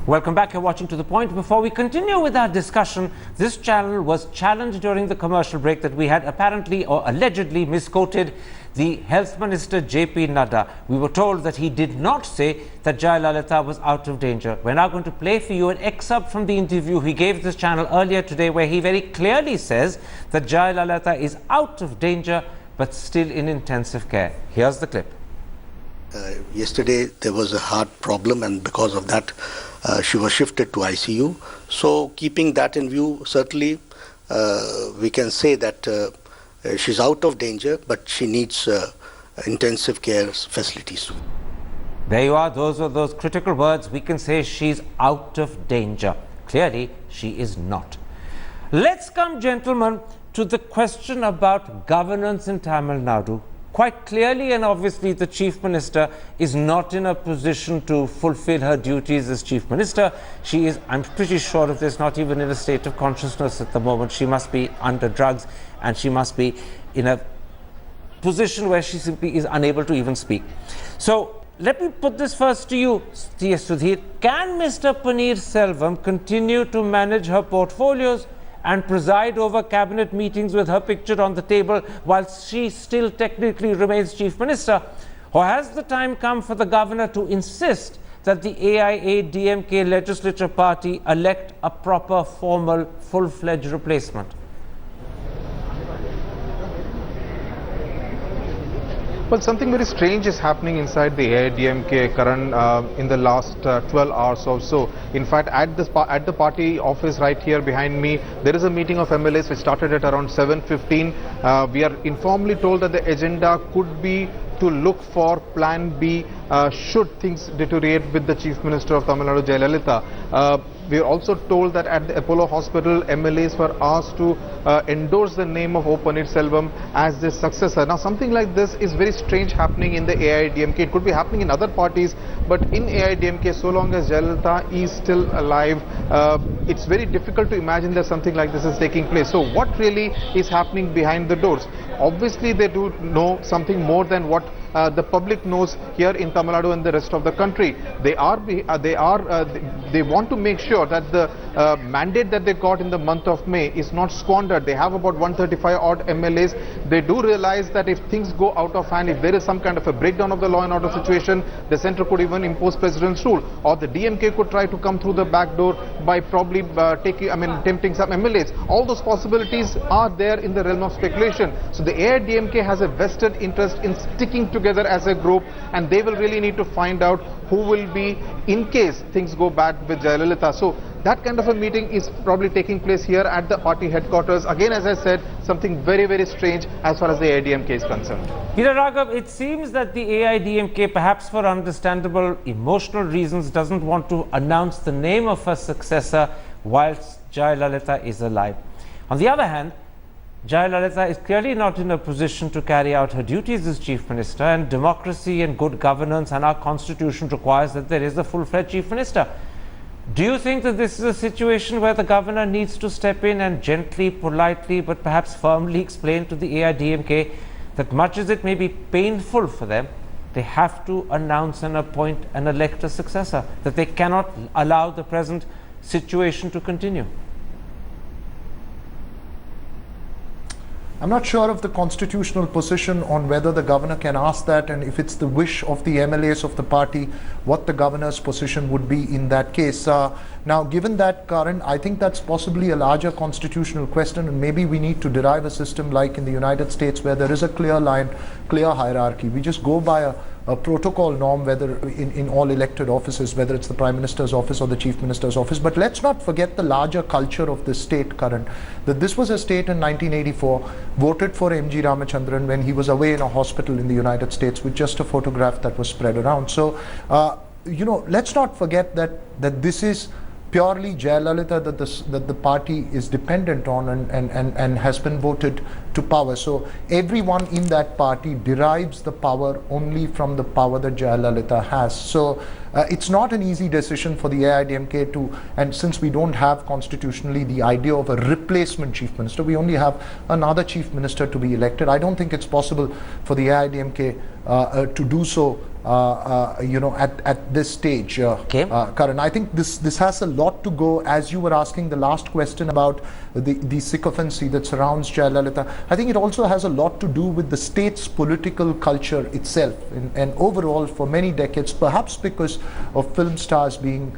Welcome back. You're watching To The Point. Before we continue with our discussion, this channel was challenged during the commercial break that we had apparently or allegedly misquoted the Health Minister JP Nadda. We were told that he did not say that Jayalalithaa was out of danger. We're now going to play for you an excerpt from the interview he gave this channel earlier today, where he very clearly says that Jayalalithaa is out of danger but still in intensive care. Here's the clip. Yesterday there was a heart problem, and because of that she was shifted to ICU. So keeping that in view, certainly we can say that she's out of danger, but she needs intensive care facilities. There you are. Those are those critical words. We can say she's out of danger. Clearly she is not. Let's come, gentlemen, to the question about governance in Tamil Nadu. Quite clearly and obviously, the Chief Minister is not in a position to fulfill her duties as Chief Minister. She is, I'm pretty sure of this, not even in a state of consciousness at the moment. She must be under drugs, and she must be in a position where she simply is unable to even speak. So let me put this first to you, Sudhir. Can Mr. Paneer Selvam continue to manage her portfolios and preside over cabinet meetings with her picture on the table while she still technically remains Chief Minister? Or has the time come for the governor to insist that the AIA-DMK legislature party elect a proper, formal, full-fledged replacement? Well, something very strange is happening inside the AIDMK, Karan, in the last 12 hours or so. In fact, at the party office right here behind me, there is a meeting of MLAs which started at around 7:15. We are informally told that the agenda could be to look for Plan B should things deteriorate with the Chief Minister of Tamil Nadu, Jayalalithaa. We are also told that at the Apollo Hospital, MLAs were asked to endorse the name of O. Paneer Selvam as their successor. Now, something like this is very strange happening in the AIDMK. It could be happening in other parties, but in AIDMK, so long as Jayalalithaa is still alive, it's very difficult to imagine that something like this is taking place. So what really is happening behind the doors? Obviously, they do know something more than what the public knows here in Tamil Nadu and the rest of the country. They want to make sure that the mandate that they got in the month of May is not squandered. They have about 135 odd MLAs. They do realize that if things go out of hand, if there is some kind of a breakdown of the law and order situation, the centre could even impose president's rule, or the DMK could try to come through the back door by probably tempting some MLAs. All those possibilities are there in the realm of speculation. So the AIDMK has a vested interest in sticking together as a group, and they will really need to find out who will be in case things go bad with Jayalalithaa. So that kind of a meeting is probably taking place here at the party headquarters. Again, as I said, something very, very strange as far as the AIDMK is concerned. Raghav, it seems that the AIDMK, perhaps for understandable emotional reasons, doesn't want to announce the name of her successor whilst Jayalalithaa is alive. On the other hand, Jayalalithaa is clearly not in a position to carry out her duties as Chief Minister, and democracy and good governance and our constitution requires that there is a full-fledged Chief Minister. Do you think that this is a situation where the governor needs to step in and gently, politely, but perhaps firmly explain to the AIDMK that much as it may be painful for them, they have to announce and appoint and elect a successor, that they cannot allow the present situation to continue? I'm not sure of the constitutional position on whether the governor can ask that, and if it's the wish of the MLAs of the party, what the governor's position would be in that case. Now, given that, Karan, I think that's possibly a larger constitutional question, and maybe we need to derive a system like in the United States where there is a clear line, clear hierarchy. We just go by a protocol norm, whether in all elected offices, whether it's the Prime Minister's office or the Chief Minister's office. But let's not forget the larger culture of this state, Karan, that this was a state in 1984, voted for M.G. Ramachandran when he was away in a hospital in the United States with just a photograph that was spread around. So, let's not forget that this is purely Jayalalithaa that the party is dependent on and has been voted to power. So everyone in that party derives the power only from the power that Jayalalithaa has. So it's not an easy decision for the AIDMK to, and since we don't have constitutionally the idea of a replacement Chief Minister, we only have another Chief Minister to be elected. I don't think it's possible for the AIDMK to do so at this stage, Karan. I think this has a lot to go, as you were asking the last question about the sycophancy that surrounds Jayalalithaa. I think it also has a lot to do with the state's political culture itself, and overall for many decades, perhaps because of film stars being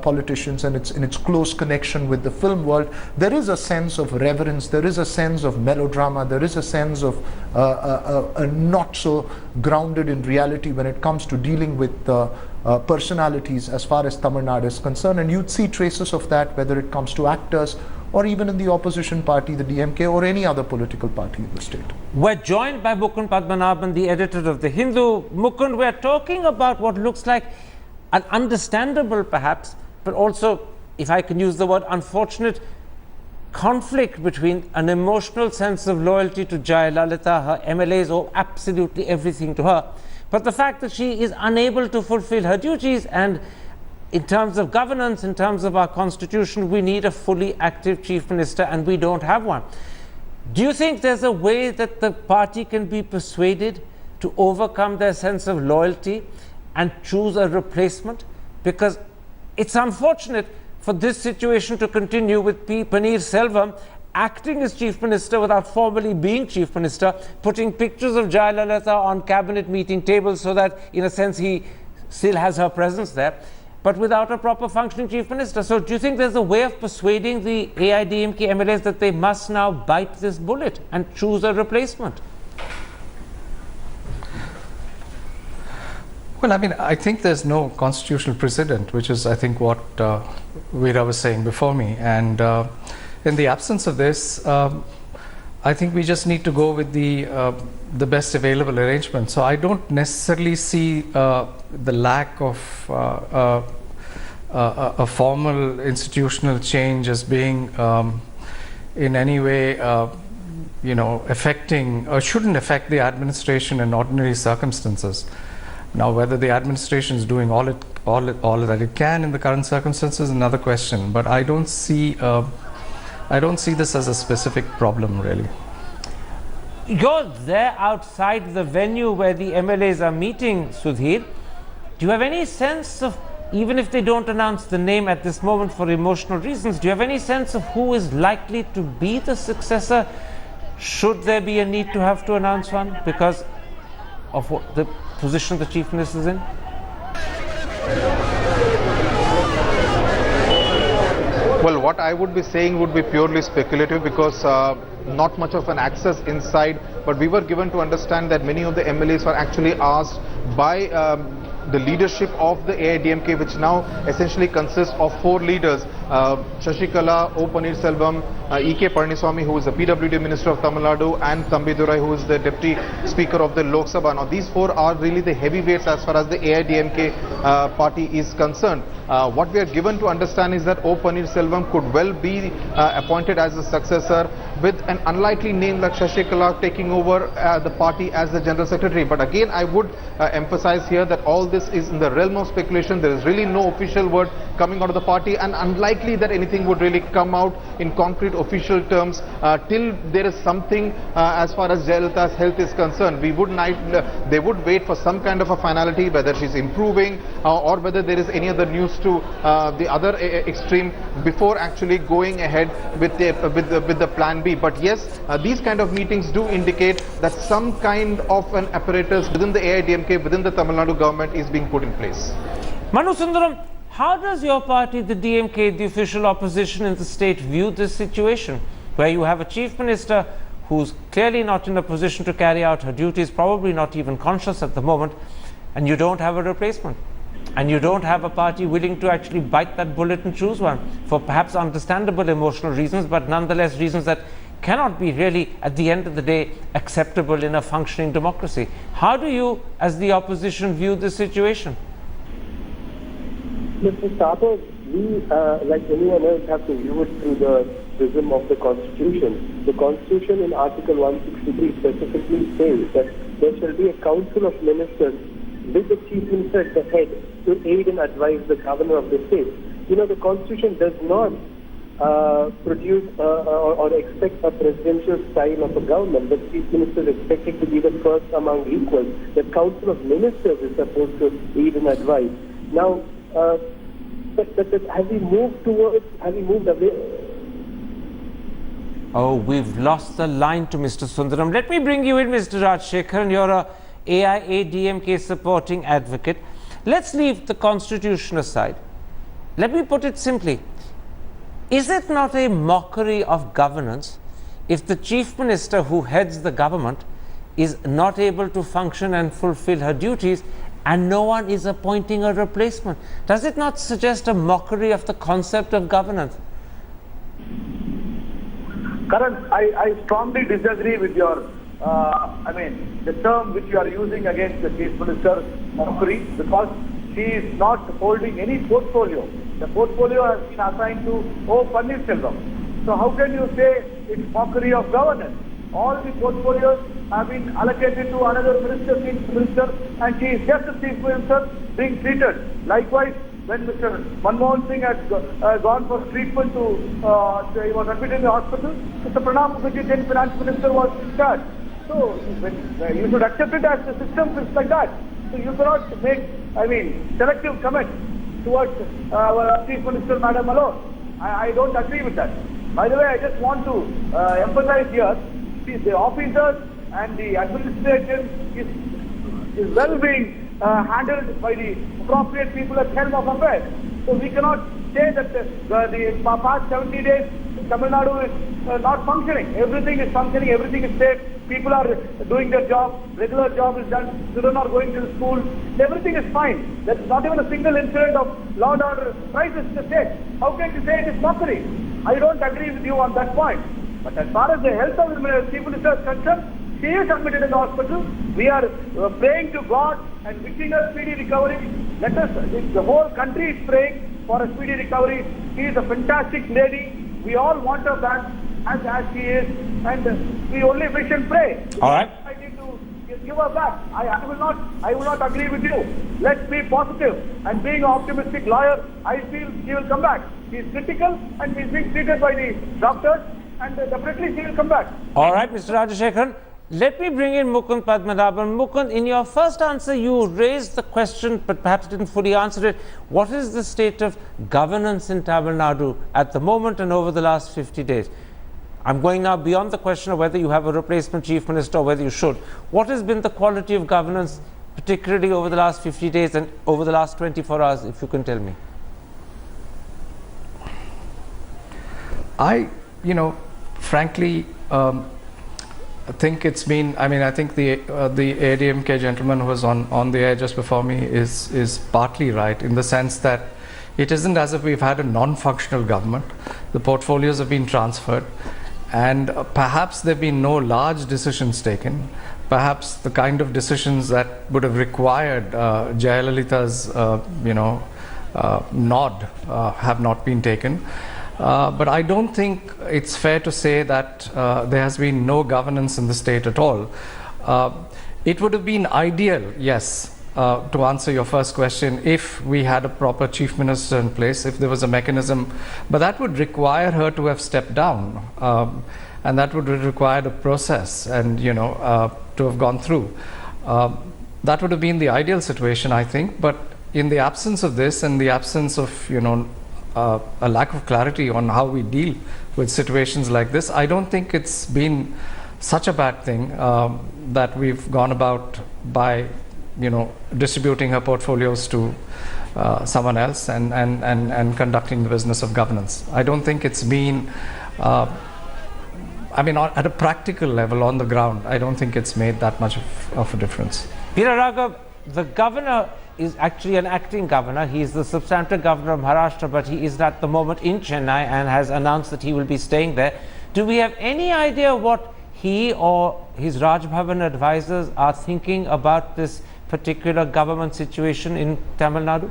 politicians and its close connection with the film world, there is a sense of reverence, there is a sense of melodrama, there is a sense of not so grounded in reality when it comes to dealing with personalities as far as Tamil Nadu is concerned. And you'd see traces of that whether it comes to actors or even in the opposition party, the DMK, or any other political party in the state. We're joined by Mukund Padmanabhan, the editor of The Hindu. Mukund, we're talking about what looks like an understandable, perhaps, but also, if I can use the word, unfortunate conflict between an emotional sense of loyalty to Jayalalithaa, her MLAs owe absolutely everything to her, but the fact that she is unable to fulfill her duties, and in terms of governance, in terms of our constitution, we need a fully active chief minister, and we don't have one. Do you think there's a way that the party can be persuaded to overcome their sense of loyalty and choose a replacement? Because it's unfortunate for this situation to continue with Paneer Selvam acting as chief minister without formally being chief minister, putting pictures of Jayalalithaa on cabinet meeting tables so that in a sense he still has her presence there, but without a proper functioning chief minister. So do you think there's a way of persuading the AIDMK MLAs that they must now bite this bullet and choose a replacement? Well, I mean, I think there's no constitutional precedent, which is, I think, what Veera was saying before me. And in the absence of this, I think we just need to go with the best available arrangement. So I don't necessarily see the lack of a formal institutional change as being in any way, affecting or shouldn't affect the administration in ordinary circumstances. Now, whether the administration is doing all that it can in the current circumstances is another question. But I don't see this as a specific problem, really. You're there outside the venue where the MLAs are meeting, Sudhir. Do you have any sense of, even if they don't announce the name at this moment for emotional reasons, do you have any sense of who is likely to be the successor? Should there be a need to have to announce one because of what the position the chief minister is in? Well, what I would be saying would be purely speculative, because not much of an access inside, but we were given to understand that many of the MLAs were actually asked by the leadership of the AIDMK, which now essentially consists of 4 leaders, Shashikala, O. Paneer Selvam, E.K. Palaniswamy, who is the PWD Minister of Tamil Nadu, and Thambidurai, who is the Deputy Speaker of the Lok Sabha. Now, these 4 are really the heavyweights as far as the AIDMK party is concerned. What we are given to understand is that O. Paneer Selvam could well be appointed as a successor, with an unlikely name like Shashikala taking over the party as the General Secretary. But again, I would emphasize here that all this is in the realm of speculation. There is really no official word coming out of the party, and unlikely that anything would really come out in concrete official terms till there is something as far as Jayalalitha's health is concerned. They would wait for some kind of a finality, whether she's improving or whether there is any other news to the other extreme before actually going ahead with the plan B. But yes, these kind of meetings do indicate that some kind of an apparatus within the AIDMK, within the Tamil Nadu government, is being put in place. Manu Sundaram, how does your party, the DMK, the official opposition in the state, view this situation where you have a chief minister who's clearly not in a position to carry out her duties, probably not even conscious at the moment, and you don't have a replacement? And you don't have a party willing to actually bite that bullet and choose one for perhaps understandable emotional reasons, but nonetheless reasons that cannot be really, at the end of the day, acceptable in a functioning democracy. How do you, as the opposition, view this situation? Mr. Starter, we, like anyone else, have to view it through the prism of the Constitution. The Constitution in Article 163 specifically says that there shall be a council of ministers with the chief minister at the head to aid and advise the governor of the state. You know, the Constitution does not produce or expect a presidential style of a government. The chief minister is expected to be the first among equals. The Council of Ministers is supposed to lead and advise. Now, but have we moved away? Oh, we've lost the line to Mr. Sundaram. Let me bring you in, Mr. Rajshekharan. You're a AIADMK supporting advocate. Let's leave the constitution aside. Let me put it simply. Is it not a mockery of governance if the Chief Minister who heads the government is not able to function and fulfill her duties and no one is appointing a replacement? Does it not suggest a mockery of the concept of governance? Karan, I strongly disagree with your, the term which you are using against the Chief Minister, mockery, because she is not holding any portfolio. The portfolio has been assigned to O. Pannirselvam. So how can you say it's mockery of governance? All the portfolios have been allocated to another minister, Chief Minister, and she is just a Chief Minister being treated. Likewise, when Mr. Manmohan Singh had gone for treatment he was admitted in the hospital, Mr. Pranab Mukherjee, then Finance Minister, was discharged. So you should accept it as the system is like that. So you cannot make, selective comments towards our Chief Minister, Madam alone. I don't agree with that. By the way, I just want to emphasize here, the officers and the administration is well being handled by the appropriate people at helm of affairs. So we cannot say that the past 70 days Tamil Nadu is not functioning. Everything is functioning, everything is safe, people are doing their job, regular job is done, children are going to school, everything is fine. There's not even a single incident of law and order crisis in the state. How can you say it is mockery? I don't agree with you on that point. But as far as the health of the Chief Minister is concerned, she is admitted in the hospital. We are praying to God and wishing her speedy recovery. The whole country is praying for a speedy recovery. She is a fantastic lady. We all want her back as she is, and we only wish and pray. All right. I need to give her back. I will not agree with you. Let's be positive. And being an optimistic lawyer, I feel she will come back. She is critical and she is being treated by the doctors, and definitely she will come back. All right, Mr. Rajashekharan. Let me bring in Mukund Padmanabhan. Mukund, in your first answer, you raised the question, but perhaps didn't fully answer it. What is the state of governance in Tamil Nadu at the moment and over the last 50 days? I'm going now beyond the question of whether you have a replacement Chief Minister or whether you should. What has been the quality of governance, particularly over the last 50 days and over the last 24 hours, if you can tell me? Frankly, I think it's been, I think the ADMK gentleman who was on the air just before me is partly right, in the sense that it isn't as if we've had a non-functional government. The portfolios have been transferred, and perhaps there have been no large decisions taken. Perhaps the kind of decisions that would have required Jayalalitha's nod have not been taken. But I don't think it's fair to say that there has been no governance in the state at all. It would have been ideal, yes, to answer your first question, if we had a proper Chief Minister in place, if there was a mechanism, but that would require her to have stepped down, and that would require a process and to have gone through. That would have been the ideal situation, I think. But in the absence of this, and the absence of a lack of clarity on how we deal with situations like this, I don't think it's been such a bad thing that we've gone about by distributing her portfolios to someone else and conducting the business of governance. I don't think it's been at a practical level on the ground, I don't think it's made that much of a difference. Peter Raghav, the governor is actually an acting governor. He is the substantive governor of Maharashtra, but he is at the moment in Chennai and has announced that he will be staying there. Do we have any idea what he or his Raj Bhavan advisors are thinking about this particular government situation in Tamil Nadu?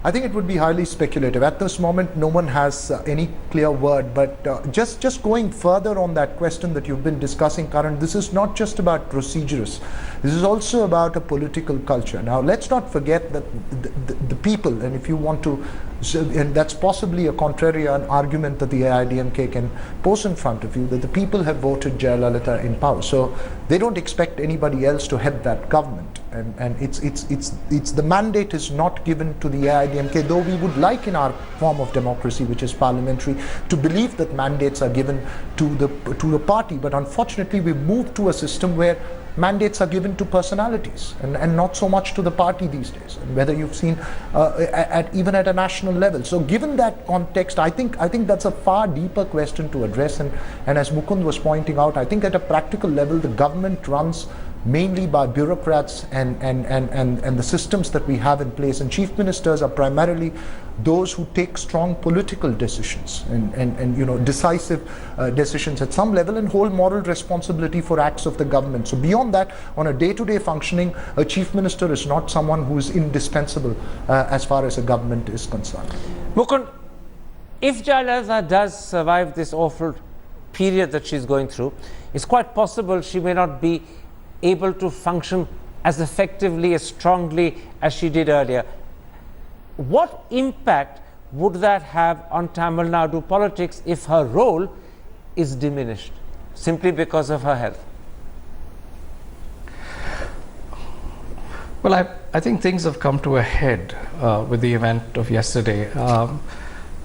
I think it would be highly speculative. At this moment, no one has any clear word, but just going further on that question that you've been discussing, Karan, this is not just about procedures. This is also about a political culture. Now, let's not forget that the people, and if you want to, and that's possibly a contrarian argument that the AIDMK can pose in front of you, that the people have voted Jayalalithaa in power. So they don't expect anybody else to head that government. And it's the mandate is not given to the AIDMK, though we would like in our form of democracy, which is parliamentary, to believe that mandates are given to the party. But unfortunately, we've moved to a system where mandates are given to personalities and not so much to the party these days, and whether you've seen even at a national level. So given that context, I think that's a far deeper question to address, and as Mukund was pointing out, I think at a practical level the government runs mainly by bureaucrats and the systems that we have in place, and chief ministers are primarily those who take strong political decisions and you know, decisive decisions at some level, and hold moral responsibility for acts of the government. So beyond that, on a day-to-day functioning, a chief minister is not someone who is indispensable as far as a government is concerned. Mukund, if Jayalalithaa does survive this awful period that she's going through, it's quite possible she may not be able to function as effectively, as strongly as she did earlier. What impact would that have on Tamil Nadu politics if her role is diminished simply because of her health? Well, I think things have come to a head with the event of yesterday.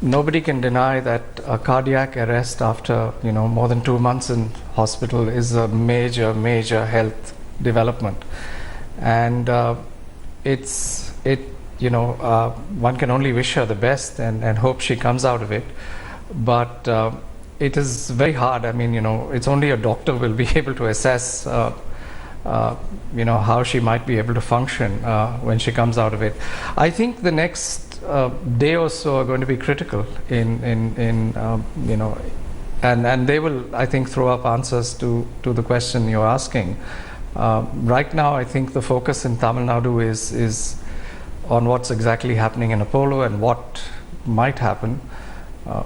Nobody can deny that a cardiac arrest after more than 2 months in hospital is a major health development, and one can only wish her the best and hope she comes out of it. But it is very hard. I mean, it's only a doctor will be able to assess how she might be able to function when she comes out of it. I think the next day or so are going to be critical and they will, I think, throw up answers to the question you're asking. Right now, I think the focus in Tamil Nadu is on what's exactly happening in Apollo and what might happen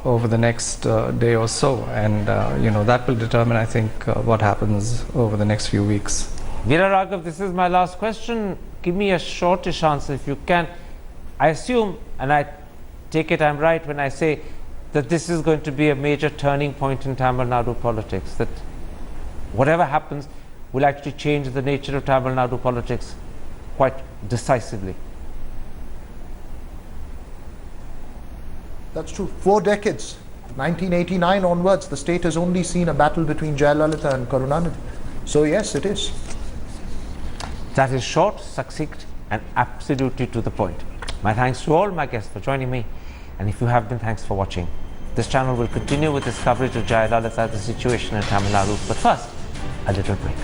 over the next day or so, and that will determine, I think, what happens over the next few weeks. Veera Raghav, this is my last question. Give me a shortish answer if you can. I assume, and I take it I'm right when I say that this is going to be a major turning point in Tamil Nadu politics, that whatever happens will actually change the nature of Tamil Nadu politics quite decisively. That's true. 4 decades, 1989 onwards, the state has only seen a battle between Jayalalithaa and Karunanidhi. So yes, it is. That is short, succinct, and absolutely to the point. My thanks to all my guests for joining me, and if you have been, thanks for watching. This channel will continue with its coverage of Jayalalithaa, the situation in Tamil Nadu, but first, a little break.